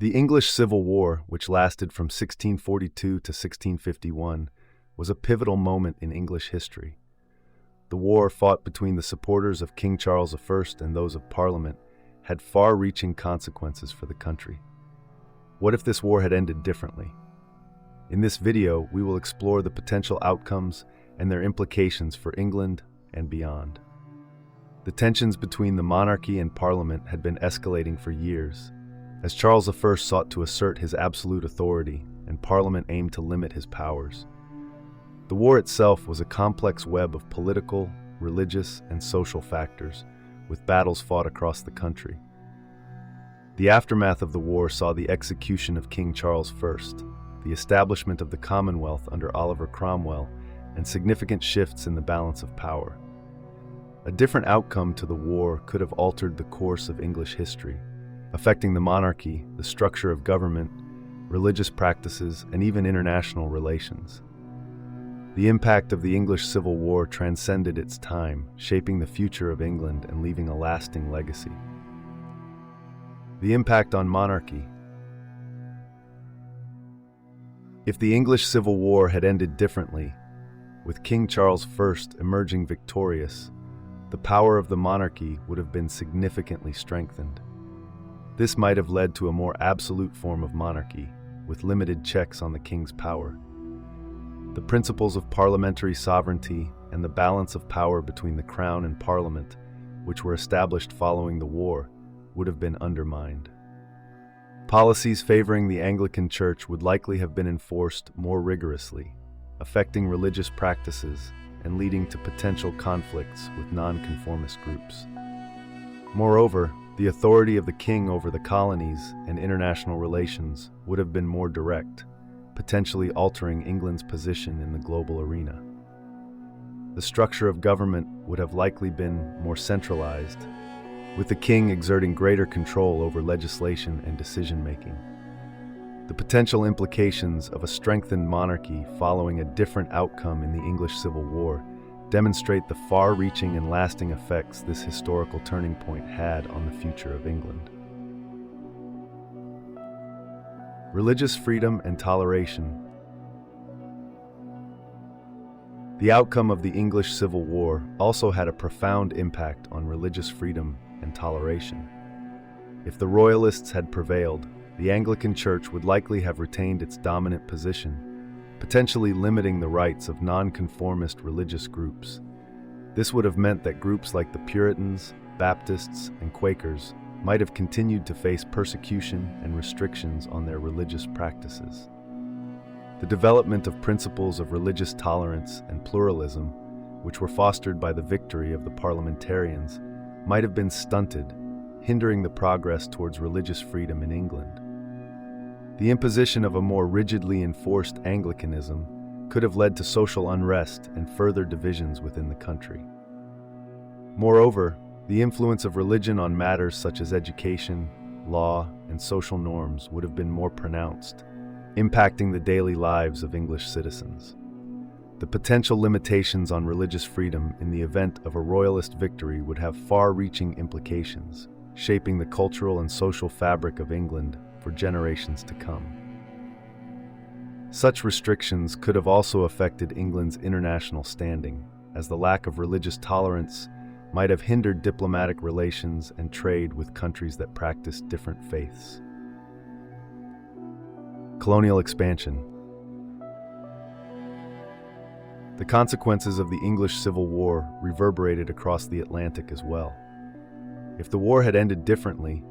The English Civil War, which lasted from 1642 to 1651, was a pivotal moment in English history. The war, fought between the supporters of King Charles I and those of Parliament, had far-reaching consequences for the country. What if this war had ended differently? In this video, we will explore the potential outcomes and their implications for England and beyond. The tensions between the monarchy and Parliament had been escalating for years, as Charles I sought to assert his absolute authority and Parliament aimed to limit his powers. The war itself was a complex web of political, religious, and social factors, with battles fought across the country. The aftermath of the war saw the execution of King Charles I, the establishment of the Commonwealth under Oliver Cromwell, and significant shifts in the balance of power. A different outcome to the war could have altered the course of English history, affecting the monarchy, the structure of government, religious practices, and even international relations. The impact of the English Civil War transcended its time, shaping the future of England and leaving a lasting legacy. The impact on monarchy. If the English Civil War had ended differently, with King Charles I emerging victorious, the power of the monarchy would have been significantly strengthened. This might have led to a more absolute form of monarchy, with limited checks on the king's power. The principles of parliamentary sovereignty and the balance of power between the crown and parliament, which were established following the war, would have been undermined. Policies favoring the Anglican Church would likely have been enforced more rigorously, affecting religious practices and leading to potential conflicts with nonconformist groups. Moreover, the authority of the king over the colonies and international relations would have been more direct, potentially altering England's position in the global arena. The structure of government would have likely been more centralized, with the king exerting greater control over legislation and decision-making. The potential implications of a strengthened monarchy following a different outcome in the English Civil War demonstrate the far-reaching and lasting effects this historical turning point had on the future of England. Religious freedom and toleration. The outcome of the English Civil War also had a profound impact on religious freedom and toleration. If the Royalists had prevailed, the Anglican Church would likely have retained its dominant position, potentially limiting the rights of nonconformist religious groups. This would have meant that groups like the Puritans, Baptists, and Quakers might have continued to face persecution and restrictions on their religious practices. The development of principles of religious tolerance and pluralism, which were fostered by the victory of the parliamentarians, might have been stunted, hindering the progress towards religious freedom in England. The imposition of a more rigidly enforced Anglicanism could have led to social unrest and further divisions within the country. Moreover, the influence of religion on matters such as education, law, and social norms would have been more pronounced, impacting the daily lives of English citizens. The potential limitations on religious freedom in the event of a royalist victory would have far-reaching implications, shaping the cultural and social fabric of England for generations to come. Such restrictions could have also affected England's international standing, as the lack of religious tolerance might have hindered diplomatic relations and trade with countries that practiced different faiths. Colonial expansion. The consequences of the English Civil War reverberated across the Atlantic as well. If the war had ended differently,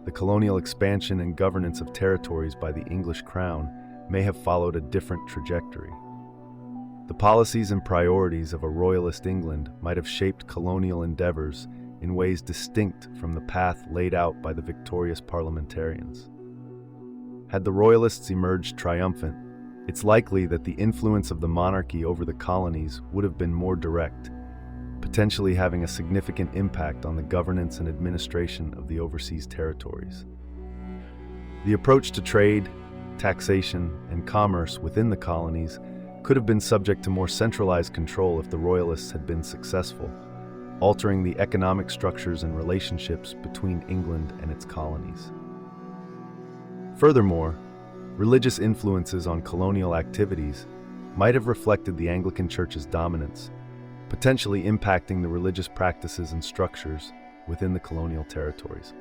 the colonial expansion and governance of territories by the English crown may have followed a different trajectory. The policies and priorities of a royalist England might have shaped colonial endeavors in ways distinct from the path laid out by the victorious parliamentarians. Had the royalists emerged triumphant, it's likely that the influence of the monarchy over the colonies would have been more direct, potentially having a significant impact on the governance and administration of the overseas territories. The approach to trade, taxation, and commerce within the colonies could have been subject to more centralized control if the royalists had been successful, altering the economic structures and relationships between England and its colonies. Furthermore, religious influences on colonial activities might have reflected the Anglican Church's dominance, potentially impacting the religious practices and structures within the colonial territories.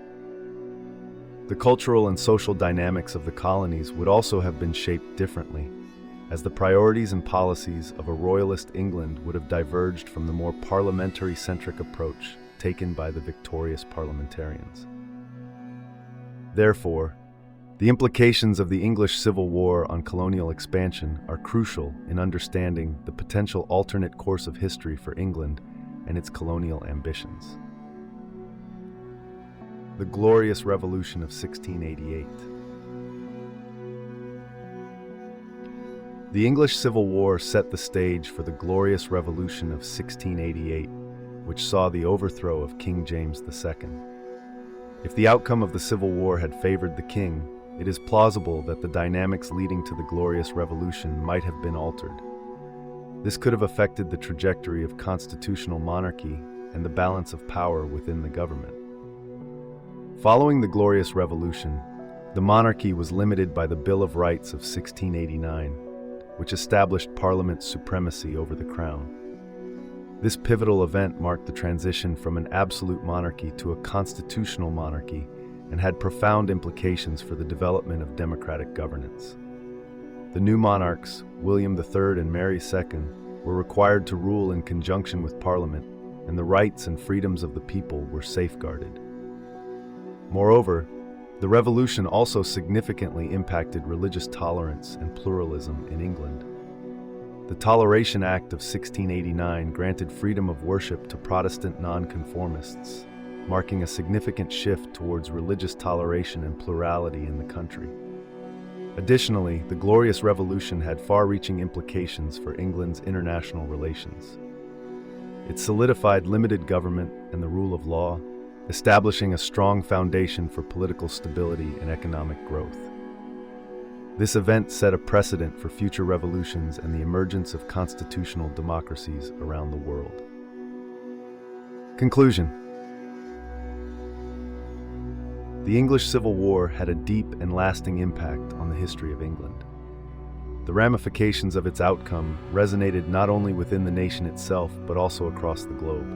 The cultural and social dynamics of the colonies would also have been shaped differently, as the priorities and policies of a royalist England would have diverged from the more parliamentary-centric approach taken by the victorious parliamentarians. Therefore, the implications of the English Civil War on colonial expansion are crucial in understanding the potential alternate course of history for England and its colonial ambitions. The Glorious Revolution of 1688. The English Civil War set the stage for the Glorious Revolution of 1688, which saw the overthrow of King James II. If the outcome of the Civil War had favored the king, it is plausible that the dynamics leading to the Glorious Revolution might have been altered. This could have affected the trajectory of constitutional monarchy and the balance of power within the government. Following the Glorious Revolution, the monarchy was limited by the Bill of Rights of 1689, which established Parliament's supremacy over the crown. This pivotal event marked the transition from an absolute monarchy to a constitutional monarchy and had profound implications for the development of democratic governance. The new monarchs, William III and Mary II, were required to rule in conjunction with Parliament, and the rights and freedoms of the people were safeguarded. Moreover, the revolution also significantly impacted religious tolerance and pluralism in England. The Toleration Act of 1689 granted freedom of worship to Protestant nonconformists, marking a significant shift towards religious toleration and plurality in the country. Additionally, the Glorious Revolution had far-reaching implications for England's international relations. It solidified limited government and the rule of law, establishing a strong foundation for political stability and economic growth. This event set a precedent for future revolutions and the emergence of constitutional democracies around the world. Conclusion. The English Civil War had a deep and lasting impact on the history of England. The ramifications of its outcome resonated not only within the nation itself, but also across the globe.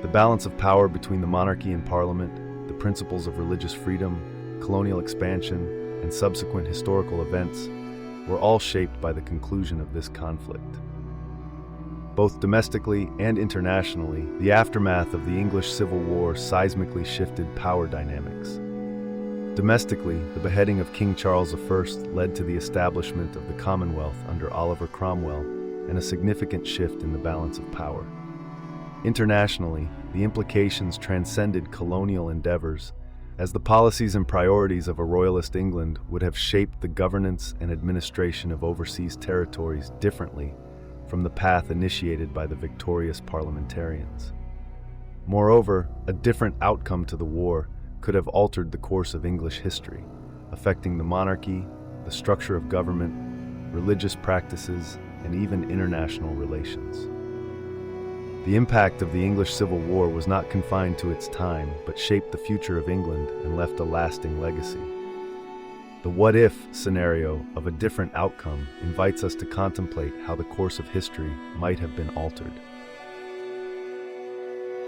The balance of power between the monarchy and Parliament, the principles of religious freedom, colonial expansion, and subsequent historical events were all shaped by the conclusion of this conflict. Both domestically and internationally, the aftermath of the English Civil War seismically shifted power dynamics. Domestically, the beheading of King Charles I led to the establishment of the Commonwealth under Oliver Cromwell and a significant shift in the balance of power. Internationally, the implications transcended colonial endeavors, as the policies and priorities of a royalist England would have shaped the governance and administration of overseas territories differently from the path initiated by the victorious parliamentarians. Moreover, a different outcome to the war could have altered the course of English history, affecting the monarchy, the structure of government, religious practices, and even international relations. The impact of the English Civil War was not confined to its time, but shaped the future of England and left a lasting legacy. The what-if scenario of a different outcome invites us to contemplate how the course of history might have been altered.